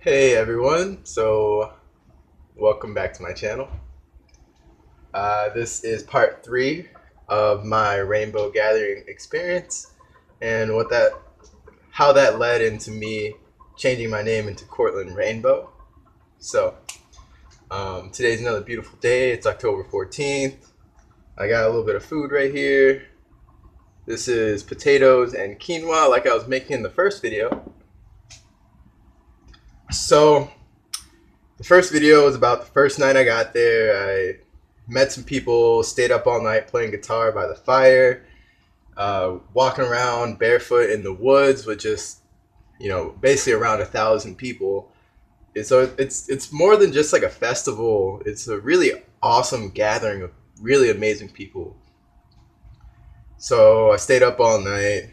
Hey everyone, so welcome back to my channel. This is part 3 of my Rainbow Gathering experience and how that led into me changing my name into Kortland Rainbow. So today's another beautiful day. It's October 14th. I got a little bit of food right here. This is potatoes and quinoa like I was making in the first video. So the first video was about the first night I got there. I met some people, stayed up all night playing guitar by the fire, walking around barefoot in the woods with just, basically around 1,000 people. So it's more than just like a festival. It's a really awesome gathering of really amazing people. So I stayed up all night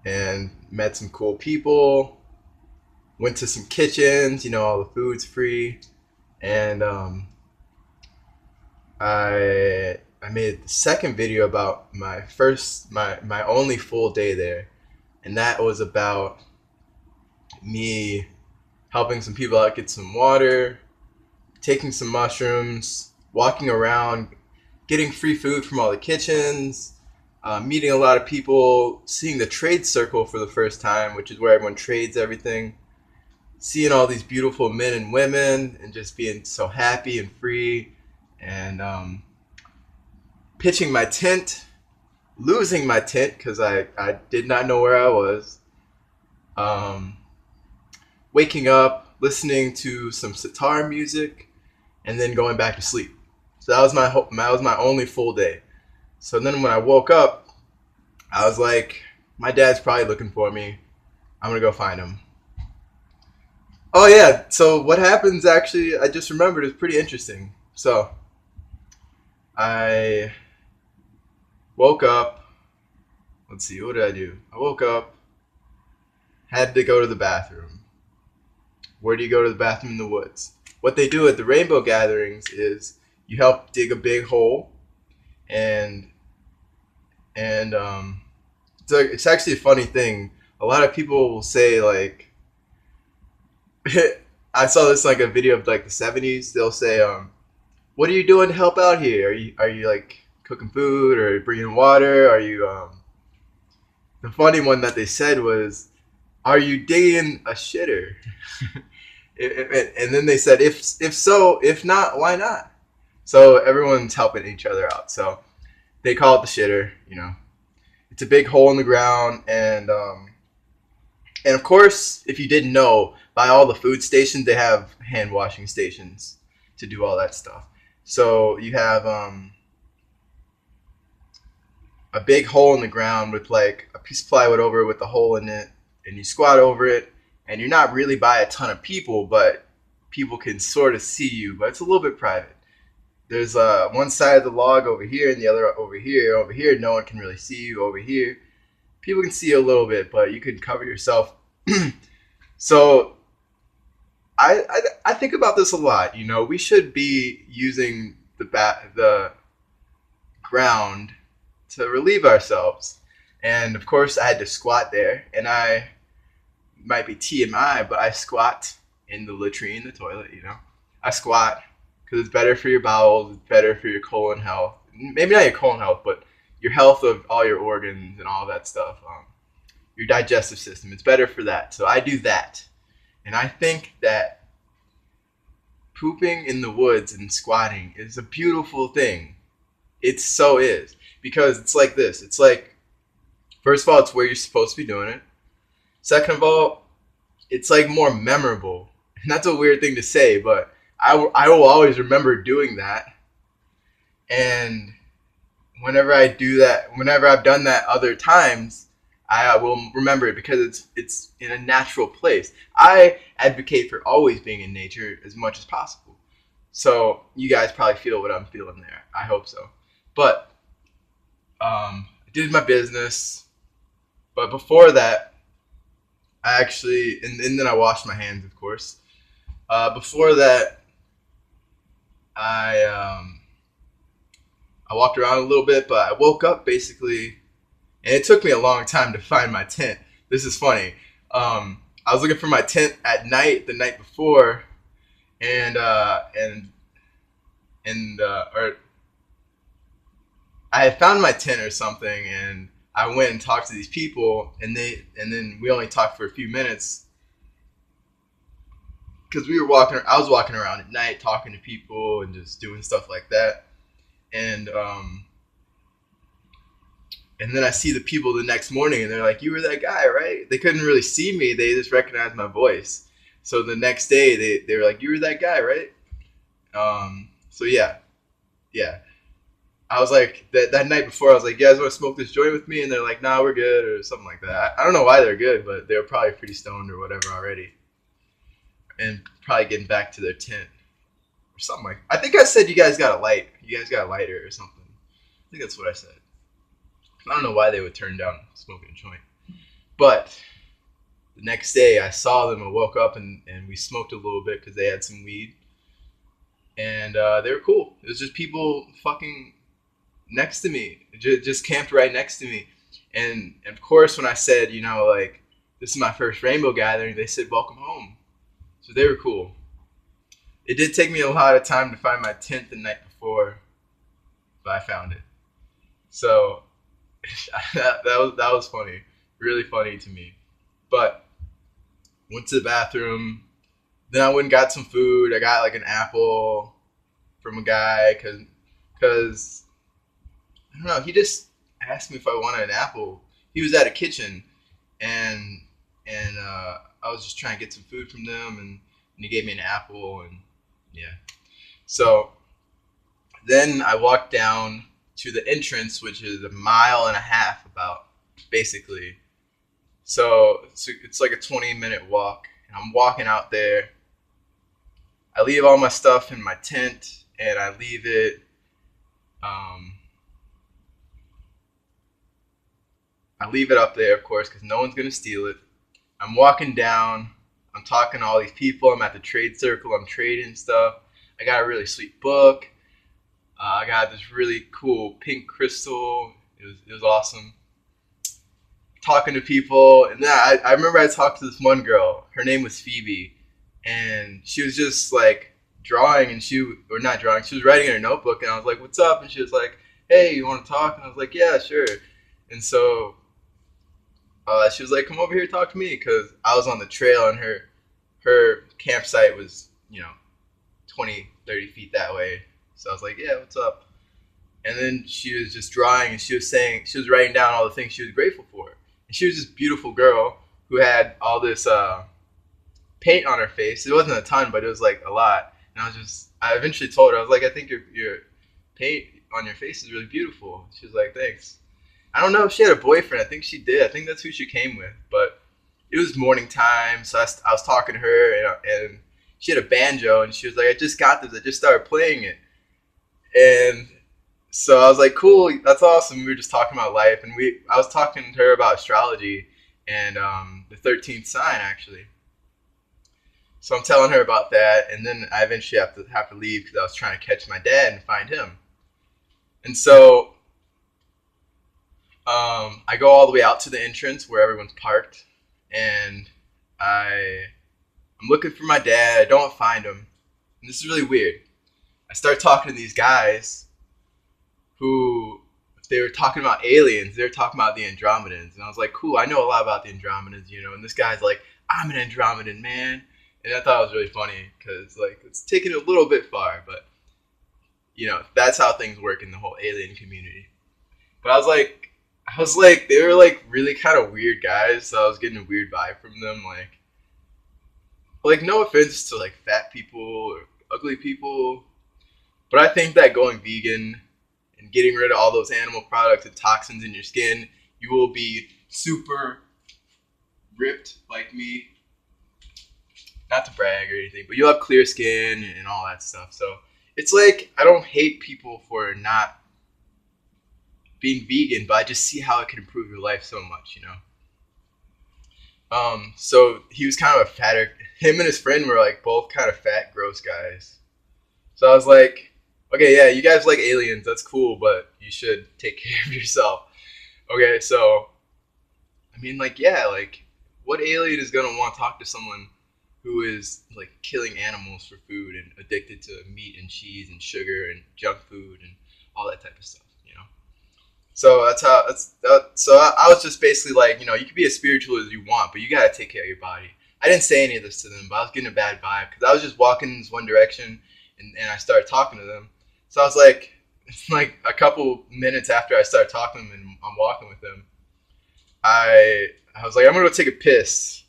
and met some cool people. Went to some kitchens. All the food's free, and I made the second video about my only full day there, and that was about me helping some people out get some water, taking some mushrooms, walking around, getting free food from all the kitchens, meeting a lot of people, seeing the trade circle for the first time, which is where everyone trades everything, seeing all these beautiful men and women, and just being so happy and free, and pitching my tent, losing my tent because I did not know where I was, um, waking up, listening to some sitar music, and then going back to sleep. So that was my only full day. So then when I woke up, I was like, my dad's probably looking for me. I'm gonna go find him. Oh yeah. So what happens actually? I just remembered is pretty interesting. So I woke up. Let's see. What did I do? I woke up. Had to go to the bathroom. Where do you go to the bathroom in the woods? What they do at the rainbow gatherings is you help dig a big hole, and it's actually a funny thing. A lot of people will say like, I saw this like a video of like the '70s. They'll say, "What are you doing to help out here? Are you like cooking food or bringing water? Are you?" The funny one that they said was, "Are you digging a shitter?" And then they said, "If so, if not, why not?" So everyone's helping each other out. So they call it the shitter. It's a big hole in the ground, and of course, if you didn't know, by all the food stations, they have hand washing stations to do all that stuff. So you have a big hole in the ground with like a piece of plywood over it with a hole in it, and you squat over it, and you're not really by a ton of people, but people can sort of see you, but it's a little bit private. There's one side of the log over here and the other over here. Over here, no one can really see you. Over here, people can see you a little bit, but you can cover yourself. So I think about this a lot. We should be using the ground to relieve ourselves. And of course, I had to squat there, and I might be TMI, but I squat in the latrine, the toilet. I squat because it's better for your bowels, it's better for your colon health. Maybe not your colon health, but your health of all your organs and all that stuff. Your digestive system. It's better for that. So I do that. And I think that pooping in the woods and squatting is a beautiful thing. It so is. Because it's like this. It's like, first of all, it's where you're supposed to be doing it. Second of all, it's like more memorable. And that's a weird thing to say, but I will always remember doing that. And whenever I do that, whenever I've done that other times, I will remember it because it's in a natural place. I advocate for always being in nature as much as possible. So you guys probably feel what I'm feeling there. I hope so. But I did my business. But before that, I actually, and then I washed my hands, of course. Before that, I I walked around a little bit, but I woke up basically, and it took me a long time to find my tent. This is funny. I was looking for my tent at night the night before, and or I had found my tent or something, and I went and talked to these people, and then we only talked for a few minutes because we were walking. I was walking around at night talking to people and just doing stuff like that, and and then I see the people the next morning, and they're like, "You were that guy, right?" They couldn't really see me; they just recognized my voice. So the next day, they were like, "You were that guy, right?" So yeah, yeah. I was like that night before. I was like, "You guys want to smoke this joint with me?" And they're like, "Nah, we're good," or something like that. I don't know why they're good, but they were probably pretty stoned or whatever already, and probably getting back to their tent or something like. I think I said you guys got a light. You guys got a lighter or something. I think that's what I said. I don't know why they would turn down smoking a joint, but the next day I saw them. I woke up and we smoked a little bit because they had some weed, and they were cool. It was just people fucking next to me, just camped right next to me. And of course, when I said, like, this is my first Rainbow gathering, they said, welcome home. So they were cool. It did take me a lot of time to find my tent the night before, but I found it. So that was funny, really funny to me. But went to the bathroom. Then I went and got some food. I got like an apple from a guy because I don't know. He just asked me if I wanted an apple. He was at a kitchen, and I was just trying to get some food from them, and he gave me an apple, and yeah. So then I walked down to the entrance, which is a mile and a half, about basically. So it's like a 20-minute walk, and I'm walking out there. I leave all my stuff in my tent, and I leave it. I leave it up there, of course, because no one's gonna steal it. I'm walking down. I'm talking to all these people. I'm at the trade circle. I'm trading stuff. I got a really sweet book. I got this really cool pink crystal. It was awesome. Talking to people, and then I remember I talked to this one girl. Her name was Phoebe, and she was just like drawing, and or not drawing. She was writing in her notebook, and I was like, "What's up?" And she was like, "Hey, you want to talk?" And I was like, "Yeah, sure." And so she was like, "Come over here, talk to me," because I was on the trail, and her campsite was 20, 30 feet that way. So I was like, "Yeah, what's up?" And then she was just drawing, and she was writing down all the things she was grateful for. And she was this beautiful girl who had all this paint on her face. It wasn't a ton, but it was like a lot. And I eventually told her, I was like, "I think your paint on your face is really beautiful." She was like, "Thanks." I don't know if she had a boyfriend. I think she did. I think that's who she came with. But it was morning time, so I was talking to her, and she had a banjo, and she was like, "I just got this. I just started playing it." And so I was like, "Cool, that's awesome." We were just talking about life, and I was talking to her about astrology and the 13th sign, actually. So I'm telling her about that, and then I eventually have to leave because I was trying to catch my dad and find him. And so I go all the way out to the entrance where everyone's parked, and I'm looking for my dad. I don't find him, and this is really weird. I start talking to these guys who, they were talking about aliens. They were talking about the Andromedans, and I was like, "Cool, I know a lot about the Andromedans, And this guy's like, "I'm an Andromedan, man," and I thought it was really funny because like it's taken it a little bit far, but that's how things work in the whole alien community. But I was like, they were like really kind of weird guys, so I was getting a weird vibe from them, like no offense to like fat people or ugly people, but I think that going vegan and getting rid of all those animal products and toxins in your skin, you will be super ripped like me. Not to brag or anything, but you'll have clear skin and all that stuff. So it's like, I don't hate people for not being vegan, but I just see how it can improve your life so much, So he was kind of a fatter, him and his friend were like both kind of fat, gross guys. So I was like, "Okay, yeah, you guys like aliens, that's cool, but you should take care of yourself." Okay, so, I mean, like, yeah, like, what alien is gonna want to talk to someone who is like killing animals for food and addicted to meat and cheese and sugar and junk food and all that type of stuff, you know? So that's how I was just basically like, you can be as spiritual as you want, but you gotta take care of your body. I didn't say any of this to them, but I was getting a bad vibe because I was just walking in this one direction, and I started talking to them. So I was like, like a couple minutes after I started talking to them and I'm walking with them, I was like, I'm gonna go take a piss,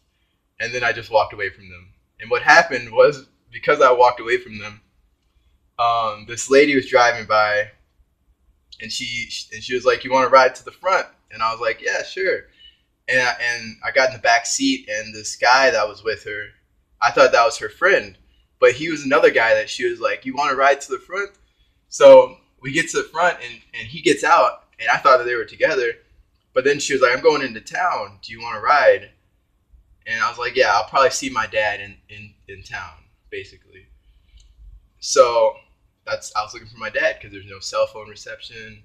and then I just walked away from them. And what happened was, because I walked away from them, this lady was driving by, and she was like, "You want to ride to the front?" And I was like, "Yeah, sure." And I got in the back seat, and this guy that was with her, I thought that was her friend, but he was another guy that she was like, "You want to ride to the front?" So we get to the front, and he gets out, and I thought that they were together. But then she was like, "I'm going into town. Do you want to ride?" And I was like, "Yeah, I'll probably see my dad in town, basically." So I was looking for my dad because there's no cell phone reception.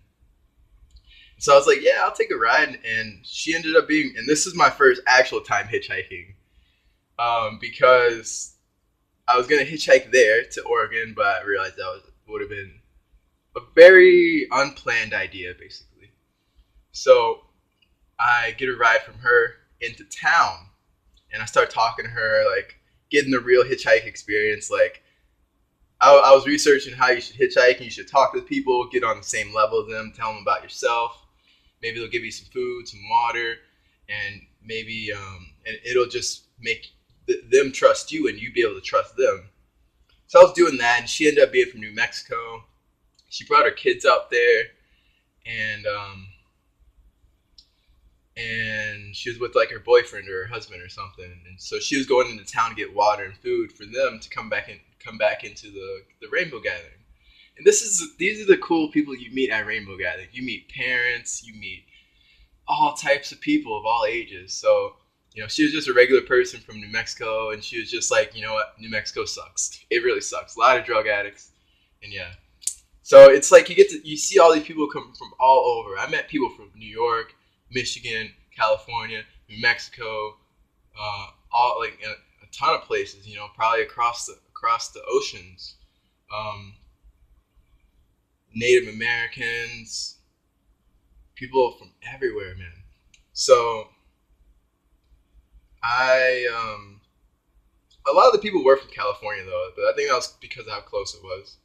So I was like, "Yeah, I'll take a ride." And she ended up being, and this is my first actual time hitchhiking, because I was gonna hitchhike there to Oregon, but I realized that would have been a very unplanned idea, basically. So I get a ride from her into town, and I start talking to her, like getting the real hitchhike experience. Like I was researching how you should hitchhike, and you should talk to people, get on the same level as them, tell them about yourself. Maybe they'll give you some food, some water, and maybe and it'll just make them trust you, and you be able to trust them. So I was doing that, and she ended up being from New Mexico. She brought her kids out there, and she was with like her boyfriend or her husband or something, and so she was going into town to get water and food for them to come back into the Rainbow Gathering. And these are the cool people you meet at Rainbow Gathering. You meet parents, you meet all types of people of all ages. So she was just a regular person from New Mexico, and she was just like, you know what, New Mexico sucks. It really sucks. A lot of drug addicts, and yeah. So it's like you see all these people come from all over. I met people from New York, Michigan, California, New Mexico, all like a ton of places. Probably across the oceans. Native Americans, people from everywhere, man. So a lot of the people were from California though, but I think that was because of how close it was.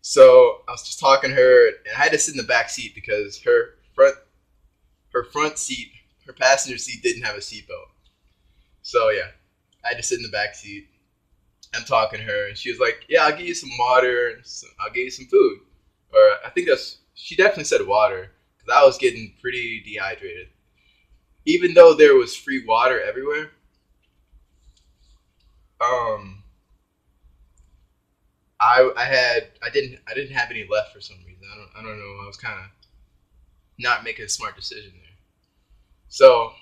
So I was just talking to her, and I had to sit in the back seat because her front seat, her passenger seat didn't have a seatbelt. So yeah, I had to sit in the back seat. I'm talking to her, and she was like, "Yeah, I'll get you some water, and I'll get you some food." Or I think she definitely said water, because I was getting pretty dehydrated. Even though there was free water everywhere, um, I didn't have any left for some reason. I don't know. I was kind of not making a smart decision there. So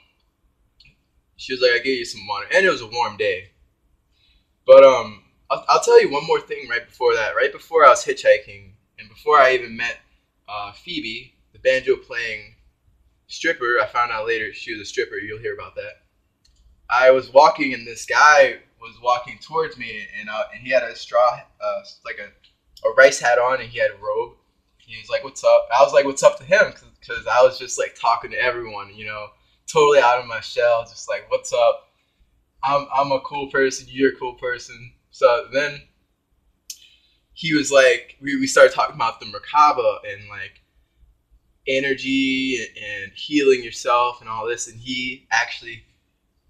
she was like, "I gave you some water," and it was a warm day. But I'll tell you one more thing right before that. Right before I was hitchhiking, and before I even met Phoebe, the banjo playing stripper, I found out later she was a stripper. You'll hear about that. I was walking, and this guy was walking towards me, and he had a straw, like a rice hat on, and he had a robe. He was like, "What's up?" I was like, "What's up?" to him, because I was just like talking to everyone, totally out of my shell, just like, "What's up? I'm a cool person. You're a cool person." So then he was like, we started talking about the Merkaba and like energy and healing yourself and all this. And he actually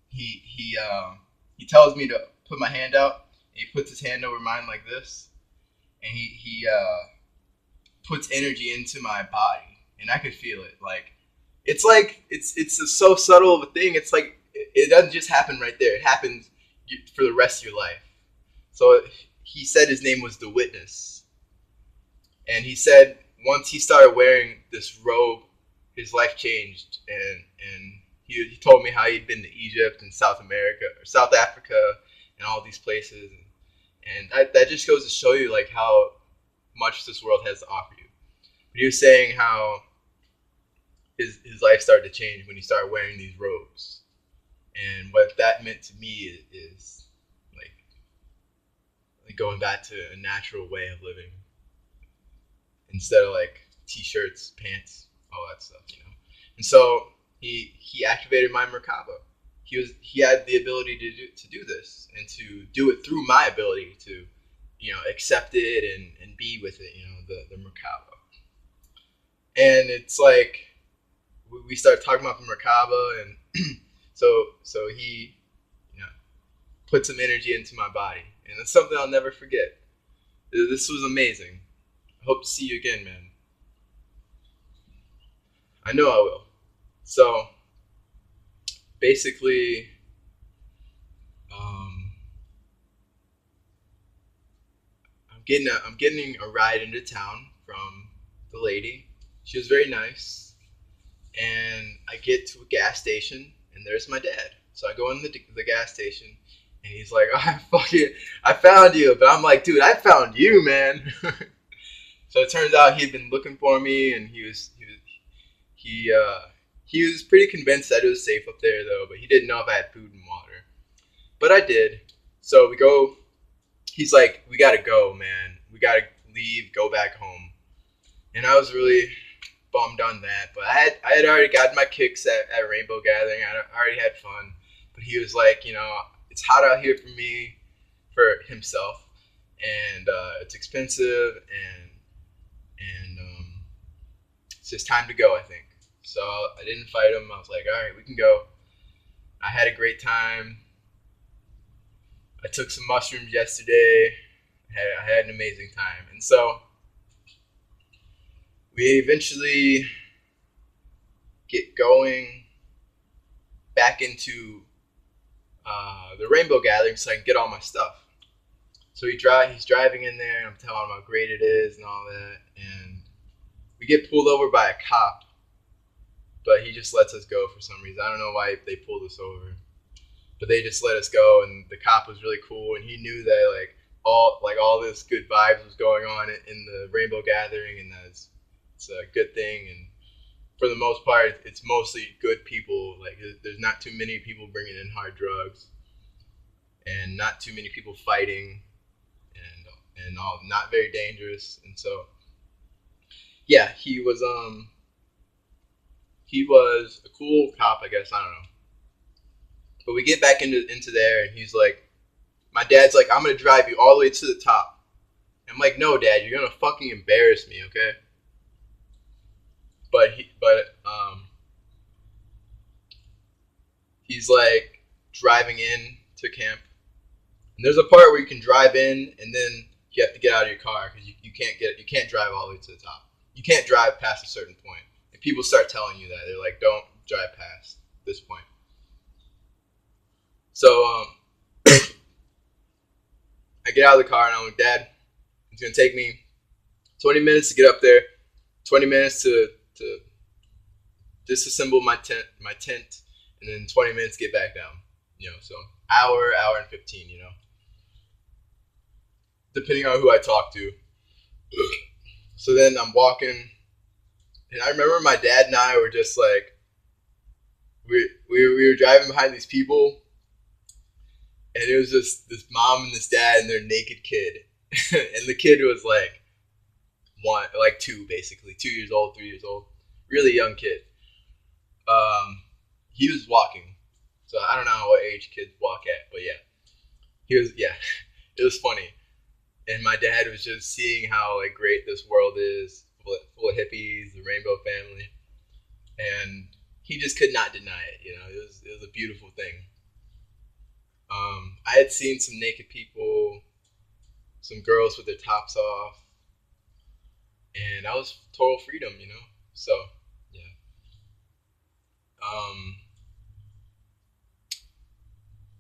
he tells me to put my hand out, and he puts his hand over mine like this, and he puts energy into my body, and I could feel it. It's so subtle of a thing. It's like it doesn't just happen right there. It happens for the rest of your life. So he said his name was the Witness, and he said once he started wearing this robe, his life changed, and he told me how he'd been to Egypt and South America or South Africa and all these places, and that just goes to show you like how much this world has to offer you. But he was saying how his life started to change when he started wearing these robes. And what that meant to me is like going back to a natural way of living instead of like t-shirts, pants, all that stuff, you know. And so he activated my Merkaba. He had the ability to do this and to do it through my ability to, you know, accept it and be with it, you know, the Merkaba. And it's like we started talking about the Merkaba, and so he, you know, put some energy into my body, and it's something I'll never forget. This was amazing. I hope to see you again, man. I know I will. So basically, um, I'm getting a ride into town from the lady. She was very nice, and I get to a gas station, and there's my dad. So I go in the gas station, and he's like, I found you. But I'm like, dude, I found you, man. So it turns out he'd been looking for me, and he he was pretty convinced that it was safe up there, though. But he didn't know if I had food and water. But I did. So we go. He's like, we gotta go, man. We gotta leave, go back home. And I was really bummed on that. But I had already gotten my kicks at Rainbow Gathering. I already had fun. But he was like, you know, it's hot out here for me, for himself, and it's expensive, and it's just time to go, I think. So I didn't fight him. I was like, all right, we can go. I had a great time. I took some mushrooms yesterday. I had an amazing time. And so we eventually get going back into the Rainbow Gathering so I can get all my stuff. So he's driving in there, and I'm telling him how great it is and all that. And we get pulled over by a cop, but he just lets us go for some reason. I don't know why they pulled us over, but they just let us go. And the cop was really cool, and he knew that all this good vibes was going on in the Rainbow Gathering, and that it's a good thing. And for the most part, it's mostly good people. Like, there's not too many people bringing in hard drugs, and not too many people fighting, and all not very dangerous. And so, yeah, he was a cool cop, I guess. I don't know. But we get back into there, and he's like, my dad's like, I'm gonna drive you all the way to the top. I'm like, no, Dad, you're gonna fucking embarrass me, okay? But he's like driving in to camp, and there's a part where you can drive in, and then you have to get out of your car because you can't drive all the way to the top. You can't drive past a certain point. And people start telling you that. They're like, don't drive past this point. So I get out of the car, and I'm like, Dad, it's gonna take me 20 minutes to get up there, 20 minutes to disassemble my tent, and then 20 minutes to get back down. You know, so hour and 15. You know, depending on who I talk to. So then I'm walking, and I remember my dad and I were just like, we were driving behind these people, and it was just this mom and this dad and their naked kid. And the kid was like two, basically 2 years old, 3 years old, really young kid. He was walking, so I don't know what age kids walk at, but yeah, it was funny. And my dad was just seeing how like great this world is, full of hippies, the Rainbow family, and he just could not deny it. You know, it was a beautiful thing. I had seen some naked people, some girls with their tops off, and that was total freedom, you know. So yeah.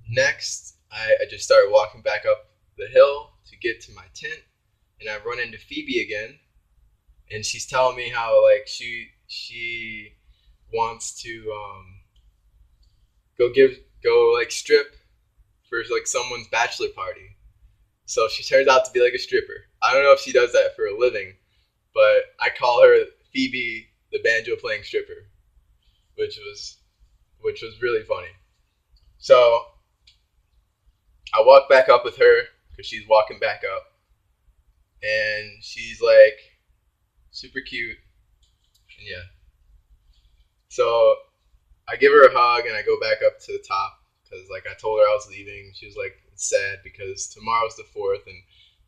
Next, I just started walking back up the hill to get to my tent, and I run into Phoebe again, and she's telling me how like she wants to go like strip for like someone's bachelor party. So she turns out to be like a stripper. I don't know if she does that for a living, but I call her Phoebe, the banjo playing stripper. which was really funny. So I walk back up with her because she's walking back up, and she's like super cute, and yeah. So I give her a hug and I go back up to the top because like I told her I was leaving. She was like sad because tomorrow's the fourth, and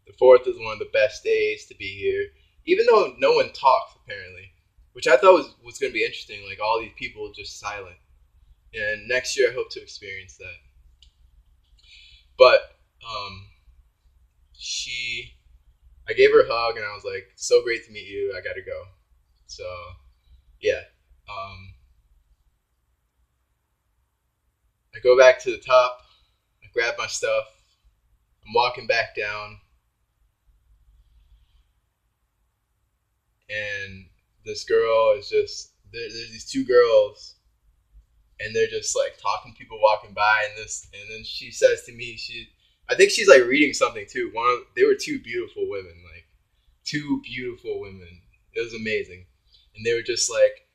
the fourth is one of the best days to be here. Even though no one talks apparently, which I thought was going to be interesting. Like all these people just silent. And next year I hope to experience that. But um, she, I gave her a hug and I was like, "So great to meet you. I gotta go." So yeah, I go back to the top. I grab my stuff. I'm walking back down, and this girl is just there's these two girls, and they're just like talking to people walking by, and then she says to me, I think she's like reading something too. They were two beautiful women, like two beautiful women. It was amazing, and they were just like,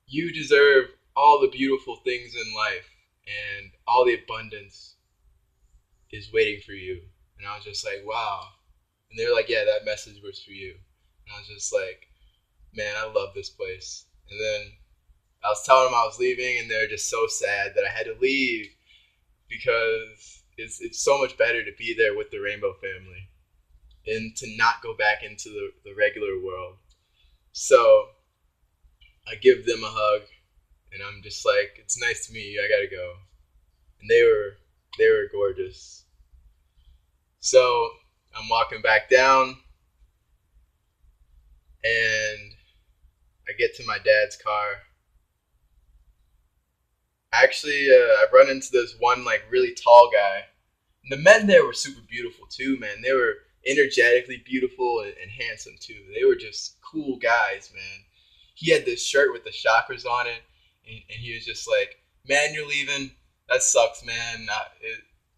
"You deserve all the beautiful things in life, and all the abundance is waiting for you." And I was just like, "Wow." And they were like, "Yeah, that message was for you." And I was just like, "Man, I love this place." And then I was telling them I was leaving, and they're just so sad that I had to leave because it's so much better to be there with the Rainbow family and to not go back into the regular world. So I give them a hug, and I'm just like, "It's nice to meet you. I gotta go." And they were gorgeous. So I'm walking back down, and I get to my dad's car. Actually, I run into this one like really tall guy. And the men there were super beautiful too, man. They were energetically beautiful and handsome too. They were just cool guys, man. He had this shirt with the chakras on it, and he was just like, "Man, you're leaving. That sucks, man.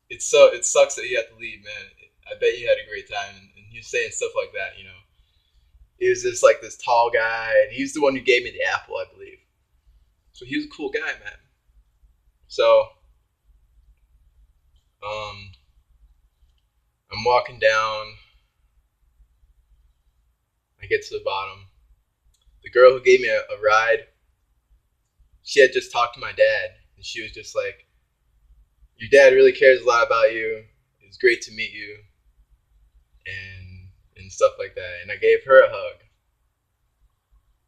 It sucks that you have to leave, man. I bet you had a great time." And he was saying stuff like that, you know. He was just like this tall guy, and he's the one who gave me the apple, I believe. So he was a cool guy, man. So um, I'm walking down. I get to the bottom. The girl who gave me a ride, she had just talked to my dad, and she was just like, "Your dad really cares a lot about you. It's great to meet you," and stuff like that. And I gave her a hug,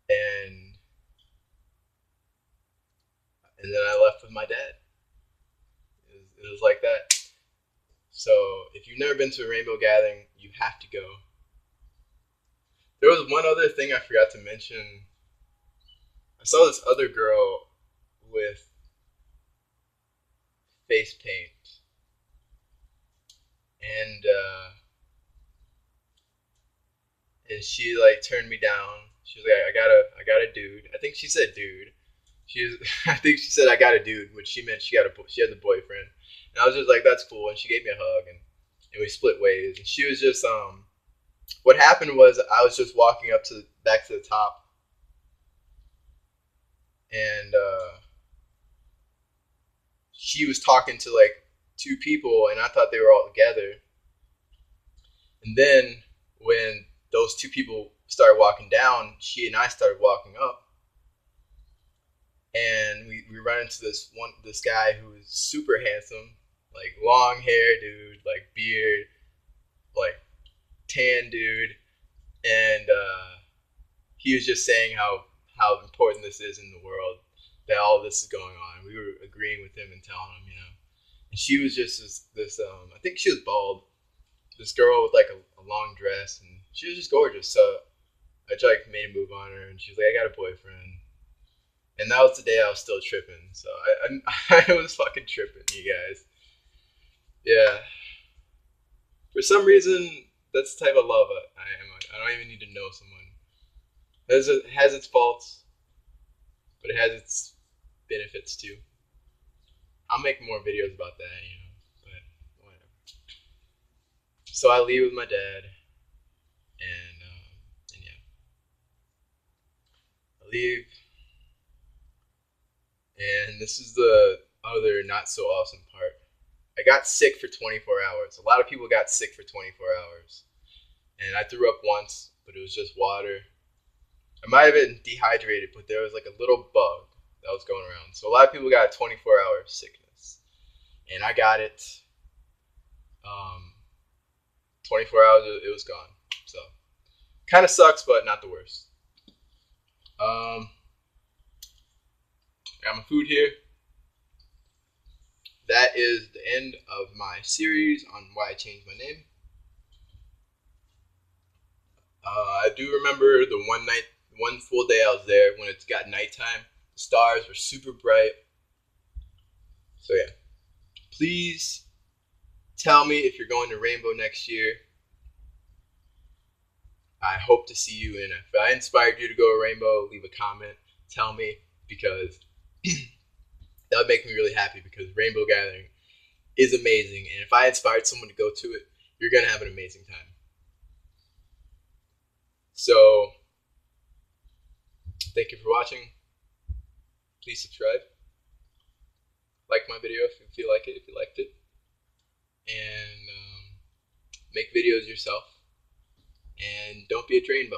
and then I left with my dad. It was like that. So if you've never been to a rainbow gathering, you have to go. There was one other thing I forgot to mention. I saw this other girl with face paint, and she like turned me down. She was like, I got a dude." I think she said dude. I think she said I got a dude, which she meant she has a boyfriend. And I was just like, "That's cool." And she gave me a hug, and we split ways. And she was just what happened was I was just walking up to back to the top, and she was talking to like two people, and I thought they were all together. And then when those two people started walking down, she and I started walking up, and we run into this guy who is super handsome, like long hair dude, like beard, like tan dude, and he was just saying how important this is in the world, that all this is going on. We were agreeing with him and telling him, you know. And she was just this I think she was bald, this girl with like a long dress, and she was just gorgeous. So I just like made a move on her, and she was like, "I got a boyfriend." And that was the day I was still tripping. So I was fucking tripping, you guys. Yeah. For some reason, that's the type of love I am. I don't even need to know someone. It has its faults, but it has its benefits too. I'll make more videos about that, you know. But whatever. So I leave with my dad, and yeah, I leave. And this is the other not so awesome part. I got sick for 24 hours. A lot of people got sick for 24 hours. And I threw up once, but it was just water. I might have been dehydrated, but there was like a little bug that was going around. So a lot of people got 24-hour sickness. And I got it. 24 hours, it was gone. So kind of sucks, but not the worst. Got my food here. That is the end of my series on why I changed my name. I do remember the one full day I was there when it got nighttime. The stars were super bright. So yeah, please tell me if you're going to Rainbow next year. I hope to see you in it. If I inspired you to go to Rainbow, leave a comment. Tell me, because that would make me really happy, because Rainbow Gathering is amazing. And if I inspired someone to go to it, you're going to have an amazing time. So, thank you for watching. Please subscribe. Like my video if you feel like it, if you liked it. And make videos yourself. And don't be a rainbow.